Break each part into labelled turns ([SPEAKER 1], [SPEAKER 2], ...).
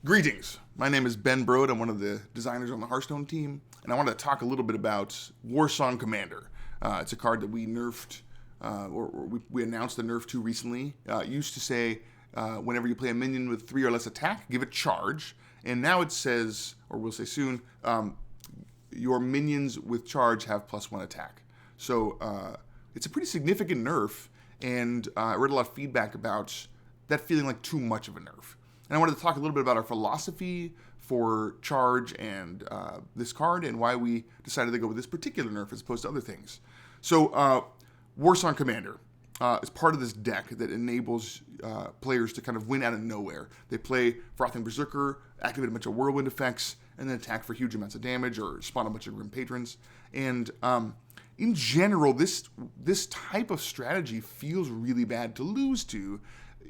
[SPEAKER 1] Greetings. My name is Ben Brode. I'm one of the designers on the Hearthstone team, and I wanted to talk a little bit about Warsong Commander. It's a card that we nerfed, we announced the nerf to recently. It used to say, whenever you play a minion with 3 or less attack, give it charge. And now it says, or we'll say soon, your minions with charge have +1 attack. So it's a pretty significant nerf, and I read a lot of feedback about that feeling like too much of a nerf. And I wanted to talk a little bit about our philosophy for charge and this card and why we decided to go with this particular nerf as opposed to other things. So Warsong Commander is part of this deck that enables players to kind of win out of nowhere. They play Frothing Berserker, activate a bunch of whirlwind effects, and then attack for huge amounts of damage or spawn a bunch of Grim Patrons. And in general, this type of strategy feels really bad to lose to,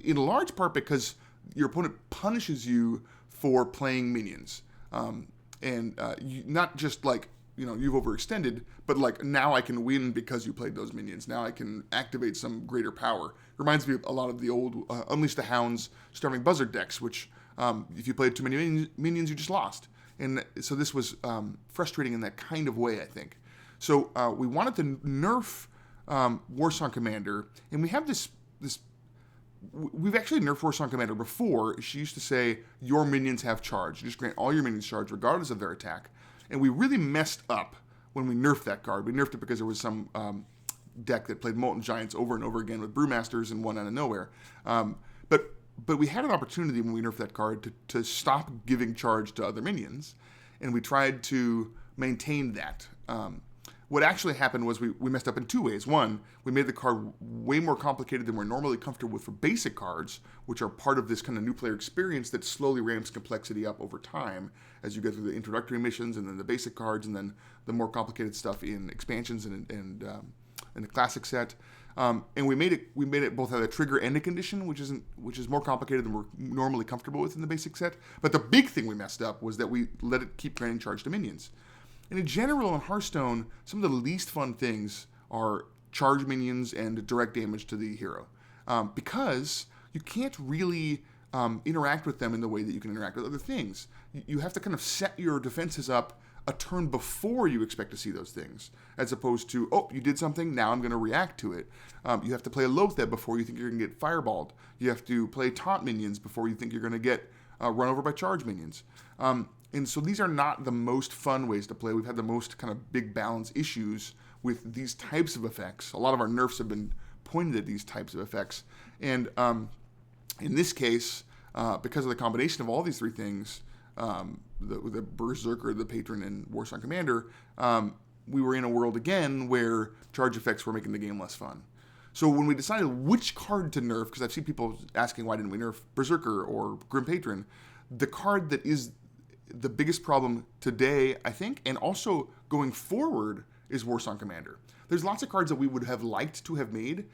[SPEAKER 1] in large part because your opponent punishes you for playing minions. Not just like, you've overextended, but like, now I can win because you played those minions. Now I can activate some greater power. Reminds me of a lot of the old Unleash the Hounds Starving Buzzard decks, which if you played too many minions, you just lost. And so this was frustrating in that kind of way, I think. So we wanted to nerf Warsong Commander, and we have this. We've actually nerfed Warsong Commander before. She used to say, your minions have charge. You just grant all your minions charge regardless of their attack. And we really messed up when we nerfed that card. We nerfed it because there was some deck that played Molten Giants over and over again with Brewmasters and won out of nowhere. But we had an opportunity when we nerfed that card to stop giving charge to other minions. And we tried to maintain that. What actually happened was we messed up in 2 ways. One, we made the card way more complicated than we're normally comfortable with for basic cards, which are part of this kind of new player experience that slowly ramps complexity up over time as you go through the introductory missions and then the basic cards and then the more complicated stuff in expansions and the classic set. And we made it both have a trigger and a condition, which is more complicated than we're normally comfortable with in the basic set. But the big thing we messed up was that we let it keep granting charge to minions. And in general, in Hearthstone, some of the least fun things are charge minions and direct damage to the hero. Because you can't really interact with them in the way that you can interact with other things. You have to kind of set your defenses up a turn before you expect to see those things, as opposed to, oh, you did something, now I'm going to react to it. You have to play a Loatheb before you think you're going to get fireballed. You have to play taunt minions before you think you're going to get run over by charge minions. And so these are not the most fun ways to play. We've had the most kind of big balance issues with these types of effects. A lot of our nerfs have been pointed at these types of effects. And in this case, because of the combination of all these 3 things, the Berserker, the Patron, and Warsong Commander, we were in a world again where charge effects were making the game less fun. So when we decided which card to nerf, because I've seen people asking why didn't we nerf Berserker or Grim Patron, the card that is the biggest problem today, I think, and also going forward, is Warsong Commander. There's lots of cards that we would have liked to have made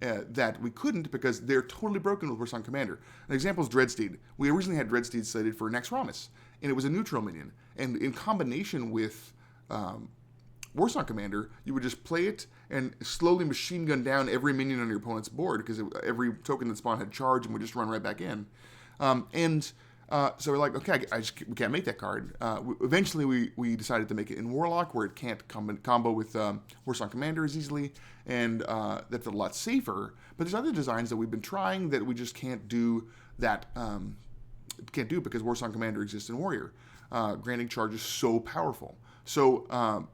[SPEAKER 1] that we couldn't because they're totally broken with Warsong Commander. An example is Dreadsteed. We originally had Dreadsteed slated for Nex Ramus, and it was a neutral minion. And in combination with Warsong Commander, you would just play it and slowly machine gun down every minion on your opponent's board because every token that spawned had charge and would just run right back in. So we're like, okay, we can't make that card. Eventually, we decided to make it in Warlock, where it can't combo with Warsong Commander as easily, and that's a lot safer. But there's other designs that we've been trying that we just can't do that. Can't do because Warsong Commander exists in Warrior. Granting charge is so powerful. So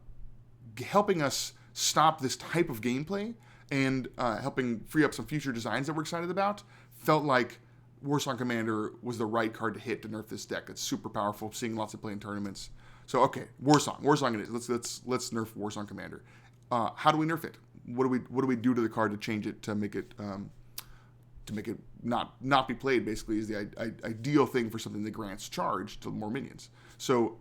[SPEAKER 1] helping us stop this type of gameplay and helping free up some future designs that we're excited about felt like Warsong Commander was the right card to hit to nerf this deck. It's super powerful, seeing lots of play in tournaments. So okay, Warsong it is. Let's nerf Warsong Commander. How do we nerf it? What do we do to the card to change it to make it not be played? Basically, is the ideal thing for something that grants charge to more minions. So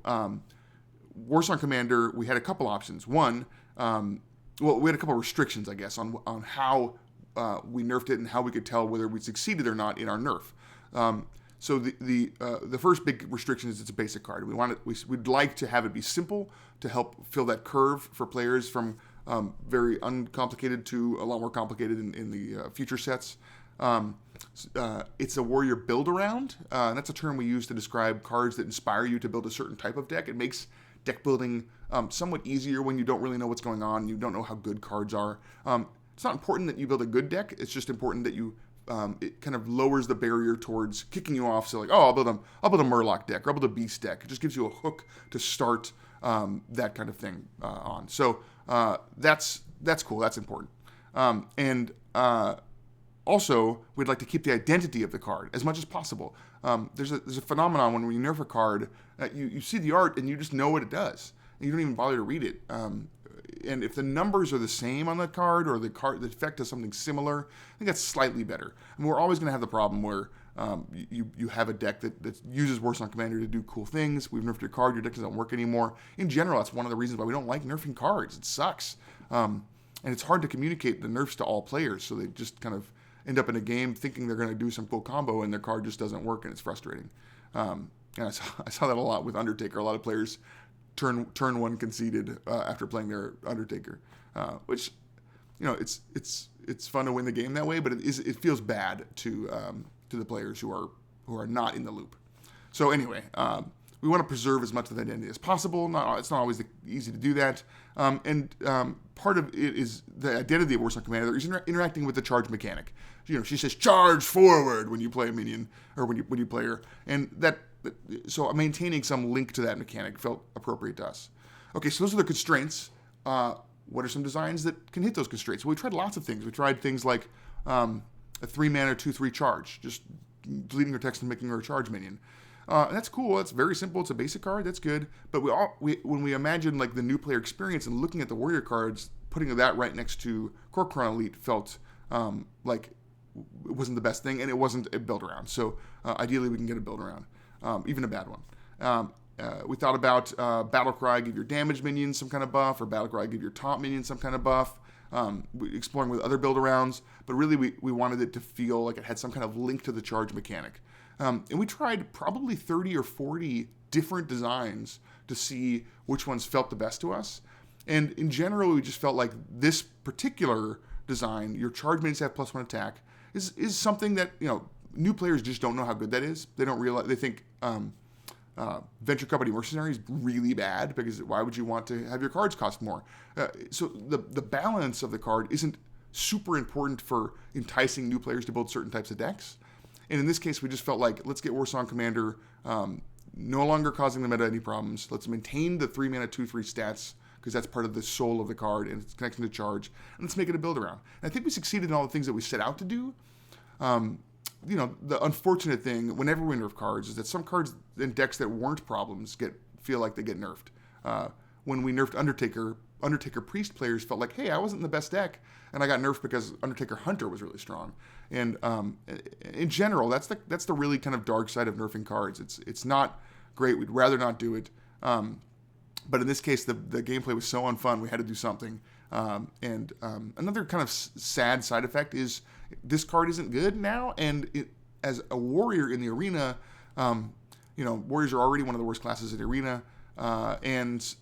[SPEAKER 1] Warsong Commander, we had a couple options. One, we had a couple restrictions, I guess, on how we nerfed it and how we could tell whether we succeeded or not in our nerf. So the first big restriction is it's a basic card. We'd like to have it be simple to help fill that curve for players from very uncomplicated to a lot more complicated in the future sets. It's a warrior build-around. That's a term we use to describe cards that inspire you to build a certain type of deck. It makes deck building somewhat easier when you don't really know what's going on. You don't know how good cards are. It's not important that you build a good deck. It's just important that you it kind of lowers the barrier towards kicking you off. So like, oh, I'll build a Murloc deck, or I'll build a Beast deck. It just gives you a hook to start that kind of thing on. So that's cool. That's important. Also, we'd like to keep the identity of the card as much as possible. There's a phenomenon when you nerf a card, you see the art and you just know what it does. And you don't even bother to read it. And if the numbers are the same on the card, or the effect does something similar, I think that's slightly better. And we're always going to have the problem where you have a deck that uses Warsong Commander to do cool things. We've nerfed your card, your deck doesn't work anymore. In general, that's one of the reasons why we don't like nerfing cards. It sucks. And it's hard to communicate the nerfs to all players, so they just kind of end up in a game thinking they're going to do some cool combo, and their card just doesn't work, and it's frustrating. And I saw that a lot with Undertaker. A lot of players turn one conceded after playing their Undertaker, which, it's fun to win the game that way, but it feels bad to the players who are not in the loop. So anyway, we want to preserve as much of the identity as possible. It's not always easy to do that. Part of it is the identity of Warsong Commander is interacting with the charge mechanic. She says charge forward when you play a minion, or when you play her, and so maintaining some link to that mechanic felt appropriate to us. Okay, so those are the constraints. What are some designs that can hit those constraints? Well, we tried lots of things. We tried things like a 3-mana 2/3 charge, just deleting her text and making her a charge minion. And that's cool. That's very simple. It's a basic card. That's good. But when we imagine like the new player experience and looking at the warrior cards, putting that right next to Kor'kron Elite felt like it wasn't the best thing, and it wasn't a build around. So ideally, we can get a build around, even a bad one. We thought about Battlecry, give your damage minions some kind of buff, or Battlecry, give your taunt minions some kind of buff. Exploring with other build arounds, but really we wanted it to feel like it had some kind of link to the charge mechanic. And we tried probably 30 or 40 different designs to see which ones felt the best to us. And in general, we just felt like this particular design, your charge minions have +1 attack, is something that, new players just don't know how good that is. They don't realize, they think Venture Company Mercenary is really bad, because why would you want to have your cards cost more? So the balance of the card isn't super important for enticing new players to build certain types of decks. And in this case, we just felt like, let's get Warsong Commander no longer causing the meta any problems. Let's maintain the 3-mana 2/3 stats, because that's part of the soul of the card, and it's connecting to charge. And let's make it a build around. And I think we succeeded in all the things that we set out to do. The unfortunate thing whenever we nerf cards is that some cards in decks that weren't problems feel like they get nerfed. When we nerfed Undertaker Priest players felt like, hey, I wasn't in the best deck, and I got nerfed because Undertaker Hunter was really strong. And in general, that's the really kind of dark side of nerfing cards. It's not great. We'd rather not do it. But in this case, the gameplay was so unfun, we had to do something. Another kind of sad side effect is this card isn't good now, and as a warrior in the arena, warriors are already one of the worst classes in the arena, and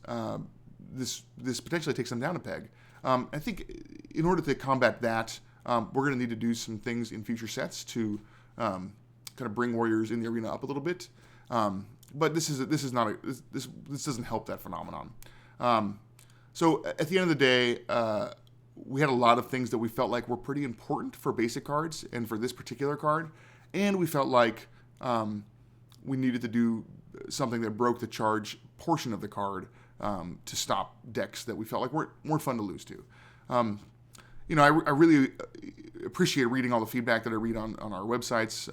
[SPEAKER 1] this potentially takes them down a peg. I think in order to combat that, we're going to need to do some things in future sets to kind of bring warriors in the arena up a little bit. But this doesn't help that phenomenon. So at the end of the day, we had a lot of things that we felt like were pretty important for basic cards and for this particular card, and we felt like we needed to do something that broke the charge portion of the card to stop decks that we felt like weren't fun to lose to. I really appreciate reading all the feedback that I read on our websites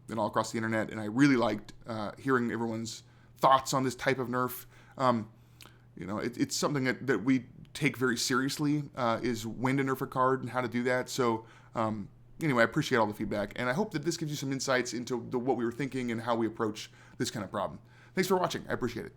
[SPEAKER 1] and all across the internet, and I really liked hearing everyone's thoughts on this type of nerf. It's something that we take very seriously, is when to nerf a card and how to do that. So anyway, I appreciate all the feedback, and I hope that this gives you some insights into what we were thinking and how we approach this kind of problem. Thanks for watching. I appreciate it.